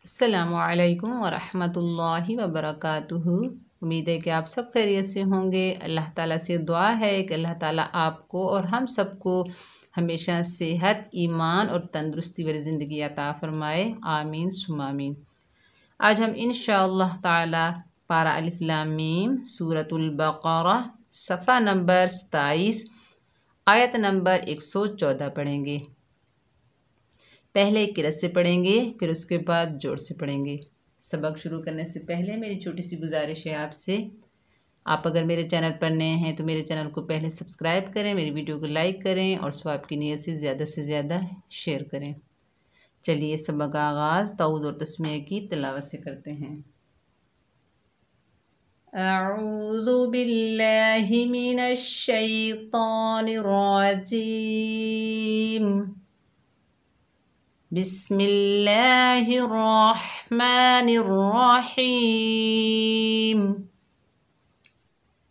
अस्सलामुअलैकुम वरहमतुल्लाहि वबरकातुहू। उम्मीद है कि आप सब खैरियत से होंगे। अल्लाह ताला से दुआ है कि अल्लाह ताला आपको और हम सबको हमेशा सेहत, ईमान और तंदुरुस्ती वाली ज़िंदगी अता फ़रमाए। आमीन सुम्मा आमीन। आज हम इंशाअल्लाह ताला पारा अलिफ लाम मीम सूरतुल बक़रा सफ़ा नंबर 27 आयत नंबर 114 पढ़ेंगे। पहले किरत से पढ़ेंगे, फिर उसके बाद जोड़ से पढ़ेंगे। सबक शुरू करने से पहले मेरी छोटी सी गुजारिश है आपसे, आप अगर मेरे चैनल पर नए हैं तो मेरे चैनल को पहले सब्सक्राइब करें, मेरी वीडियो को लाइक करें और सवाब की नीयत से ज़्यादा शेयर करें। चलिए सबक का आगाज़ तऊद और तस्मीह की तिलावत से करते हैं। अऊज़ु बिल्लाहि मिनश शैतानिर रजीम। बिस्मिल्लाहिर्रहमानिर्रहीम।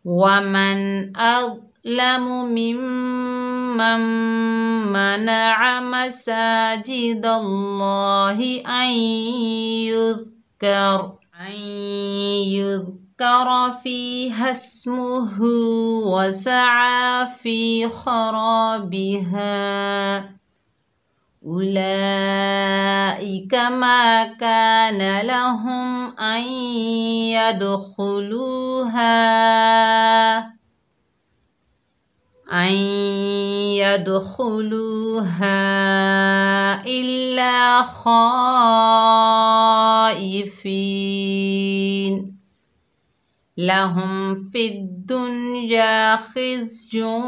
वमन अज़लमु मिम्मन मनअ मसाजिदल्लाहि अन युज़कर फ़ीहा इस्मुहु वसअ फ़ी ख़राबिहा उलाइका मा कान लहुम अन यदखुलूहा इल्ला खाइफीन लहुम फिद्दुन्या खिज़्युन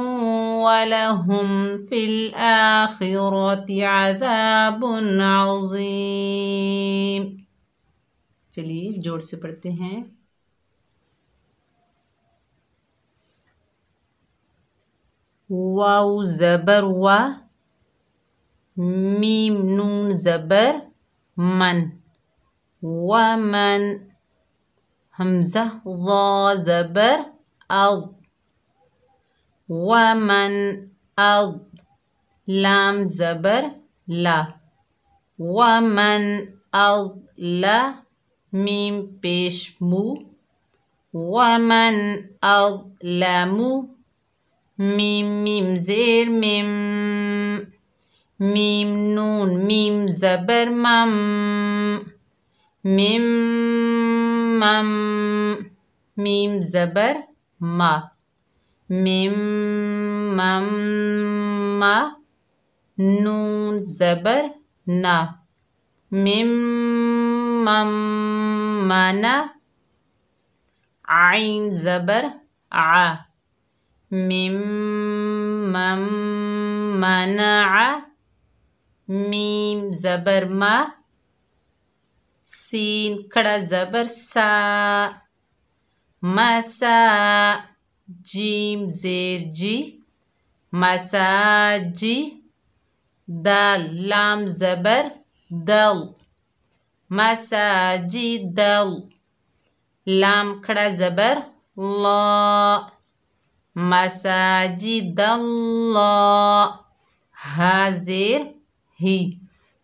वलहुम फिल आखिरति अज़ाबुन अज़ीम। चलिए जोड़ से पढ़ते हैं। वाव ज़बर वा, मीम नून ज़बर मन, वमन हमज़ा ज़ा ज़बर अज़, वमन अज़ लाम ज़बर ला, वमन अज़ ला मीम पेश मु, वमन अज़ लामु मीम मीम ज़ेर मिम, मीम नून मीम ज़बर मम, मिम मम मीम ज़बर मा, मिम मम मा नून ज़बर ना, मिम मम मना आइन ज़बर आ, मिम मम मनाअ मीम ज़बर मा, सीन खड़ा ज़बर सा, मसा जीम ज़ेर जी, मसाजी दाल लाम ज़बर दल, मसाजिदल लाम खड़ा ज़बर ला, मसाजिदल्लाह हा ज़ेर ही,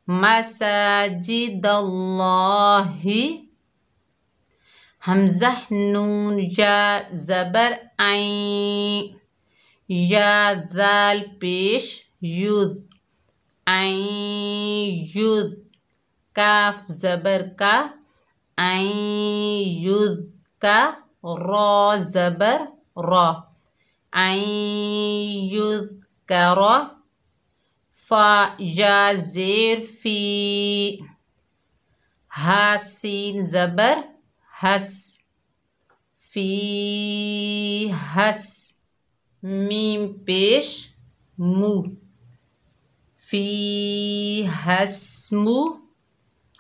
मसाजिदल्लाहि हमज़ा नून या ज़बर ऐं, या दाल पेश युद, ऐं युद काफ ज़बर का, ऐं युद का रा ज़बर रा, ऐं युद का रा, फ़ा या ज़ेर फ़ी, हा सीन ज़बर हस, फ़ी हस मीम पेश मु, फ़ी हस्मु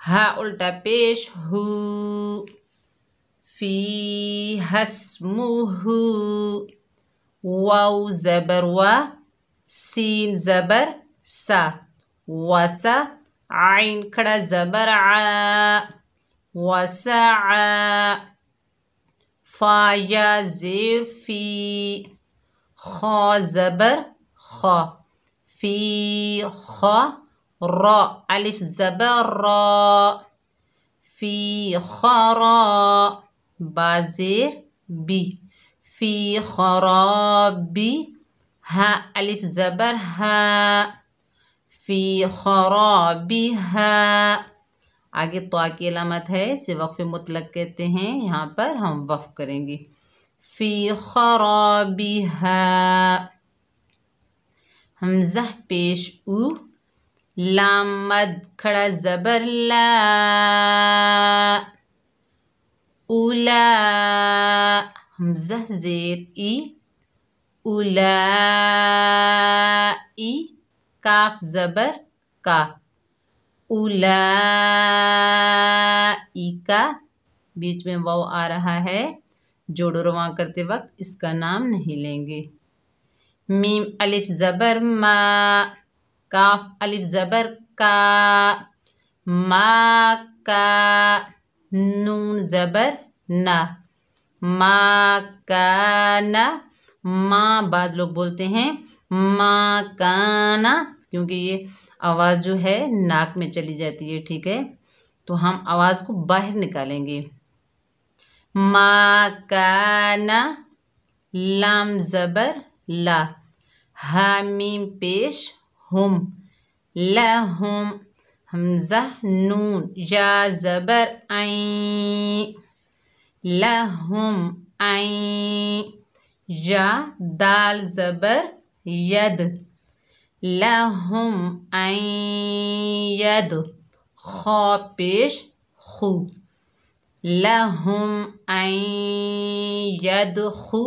हा उल्टा पेश हु, फ़ी हस्मुहु वाव ज़बर वा, सीन ज़बर सा, वसा आइन खड़ा ज़बर आ, वसा फ़ा या ज़ेर फ़ी, खा ज़बर खा, फ़ी खा रा अलिफ ज़बर रा, फ़ी खरा बाज़ेर बी फ़ी खराबी हा अलिफ ज़बर हा फ़ी खराबिहा। आगे तो की अलामत है, इसे वक्फ़ मुतलक कहते हैं। यहाँ पर हम वफ़ करेंगे फ़ी खराबिहा। हमज़ा पेश उ, लाम मद खड़ा ज़बर ला, उला हमज़ा ज़ेर ई, उलाई काफ ज़बर का, उलाइका बीच में वाव आ रहा है, जोड़ो रवां करते वक्त इसका नाम नहीं लेंगे। मीम अलिफ ज़बर मा, काफ अलिफ ज़बर का, मा का, नून ज़बर ना, मा का ना। माँ बाज़ लोग बोलते हैं माँ काना, क्योंकि ये आवाज़ जो है नाक में चली जाती है, ठीक है। तो हम आवाज़ को बाहर निकालेंगे। माँ काना, लाम ज़बर ला, हामीम पेश हुम, लहुम हमज़ा नून, या ज़बर आई, लहुम आई, या दाल ज़बर यद, लहुम यद, खा पेश खू, लहुम यद खू,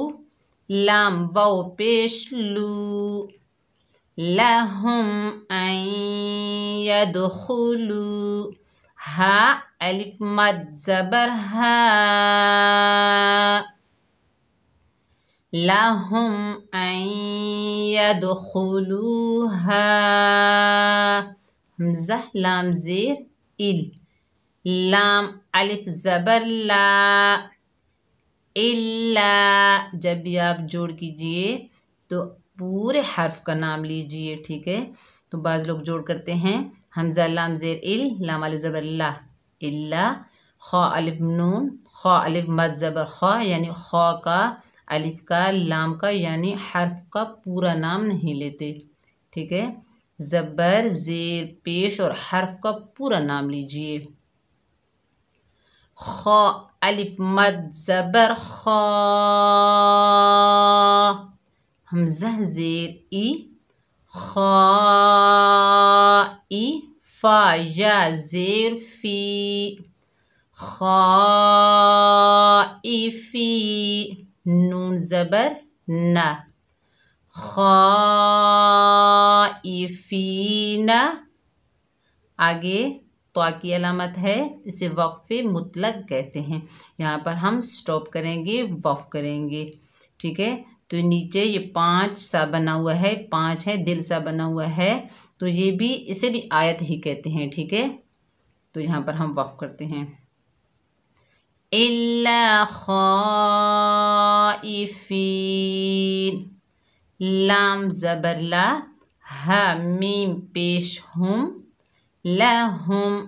लाम वाव पेश लू, लहुम यद खुलू, हा अलिफ मद ज़बर हा, लहुम यदखुलूहा। हमज़ा लाम ज़ेर इल, लाम अलिफ ज़बर ला, इल्ला। जब भी आप जोड़ कीजिए तो पूरे हर्फ का नाम लीजिए, ठीक है। तो बाज़ लोग जोड़ करते हैं हमज़ा लाम ज़ेर इल, लाम अलिफ ज़बर ला, इल्ला, खा अलिफ नून, खा अलिफ मद ज़बर खा, यानी खा का, अलिफ का, लाम का, यानी हर्फ का पूरा नाम नहीं लेते, ठीक है। ज़बर ज़ेर पेश और हर्फ का पूरा नाम लीजिए। खा अलिफ मद ज़बर खा, हमज़ा ज़ेर ई, खा ई, फा या ज़ेर फी, खाइफी, नून ज़बर ना, खाइफीना। आगे तो की अलामत है, इसे वक्फ़े मुतलक कहते हैं। यहाँ पर हम स्टॉप करेंगे, वफ़ करेंगे, ठीक है। तो नीचे ये 5 सा बना हुआ है, 5 है, दिल सा बना हुआ है, तो ये भी, इसे भी आयत ही कहते हैं, ठीक है। तो यहाँ पर हम वफ़ करते हैं, इल्ला खाइफीन, लाम ज़बर ला, हा मीम पेश हुम, लहुम,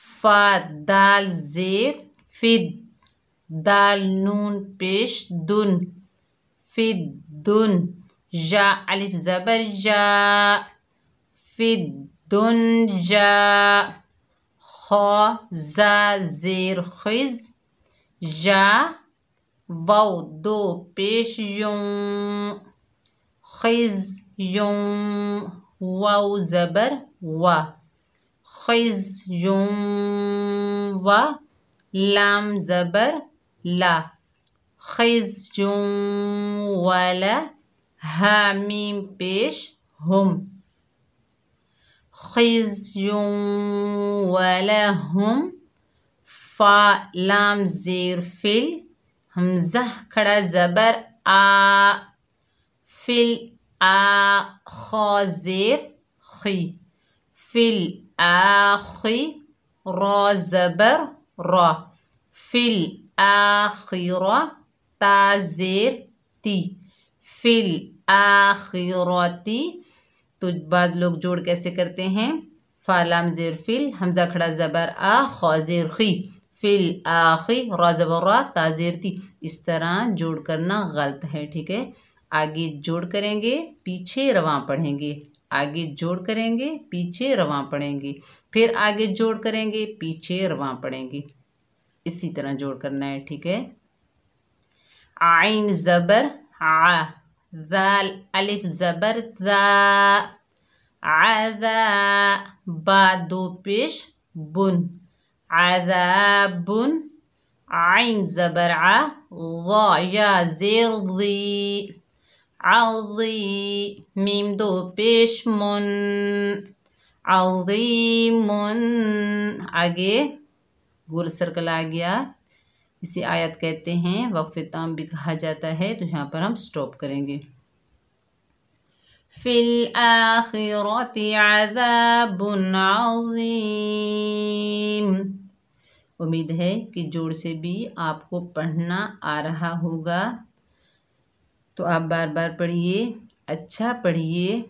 फा दाल ज़ेर फिद, दाल नून पेश दुन, फिद दुन, या अलिफ ज़बर या, फिद दुन या, खा ज़ा ज़ेर खिज़, या वाव दो पेश यूं, खिज़ यूं, वाव ज़बर वा, खिज़ यूं वा, लाम ज़बर ला, खिज़ यूं वाला, हा मीम पेश हुम, खिज़युं वलहुम, फा लाम ज़ेर फिल, हमज़ा खड़ा ज़बर आ, फिल आ, खा ज़ेर खी, फिल आखी, रा ज़बर रा, फिल आखिरा, ता ज़ेर ती, फिल आखिरती। तो बाज़ लोग जोड़ कैसे करते हैं, फा लाम ज़ेर फिल, हमज़ा खड़ा ज़बर आ, खा ज़ेर खी, फिल आखी, रा ज़बर रा, ता ज़ेर ती। इस तरह जोड़ करना गलत है, ठीक है। आगे जोड़ करेंगे, पीछे रवां पढ़ेंगे, आगे जोड़ करेंगे, पीछे रवां पढ़ेंगे, फिर आगे जोड़ करेंगे, पीछे रवां पढ़ेंगे। इसी तरह जोड़ करना है, ठीक है। आइन ज़बर आ, ज़ाल अलिफ ज़बर ज़ा, आज़ा, बा दो पेश बुन, आज़ाबुन, आइन ज़बर आ, ज़ा या ज़ेर ज़ी, आज़ी, मीम दो पेश मुन, आज़ीमुन। आगे गोल सर्कल आ गया। इसी आयत कहते हैं वक्फ़े ताम भी कहा जाता है, तो यहाँ पर हम स्टॉप करेंगे। फिल आखिरति अज़ाबुन अज़ीम। उम्मीद है कि जोड़ से भी आपको पढ़ना आ रहा होगा, तो आप बार बार पढ़िए, अच्छा पढ़िए,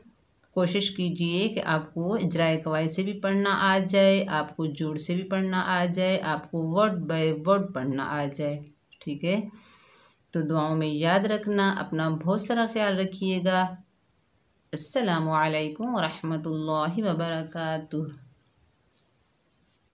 कोशिश कीजिए कि आपको इजराए कवायद से भी पढ़ना आ जाए, आपको जोड़ से भी पढ़ना आ जाए, आपको वर्ड बाय वर्ड पढ़ना आ जाए, ठीक है। तो दुआओं में याद रखना, अपना बहुत सारा ख्याल रखिएगा। अस्सलामु अलैकुम व रहमतुल्लाहि व बरकातुहू।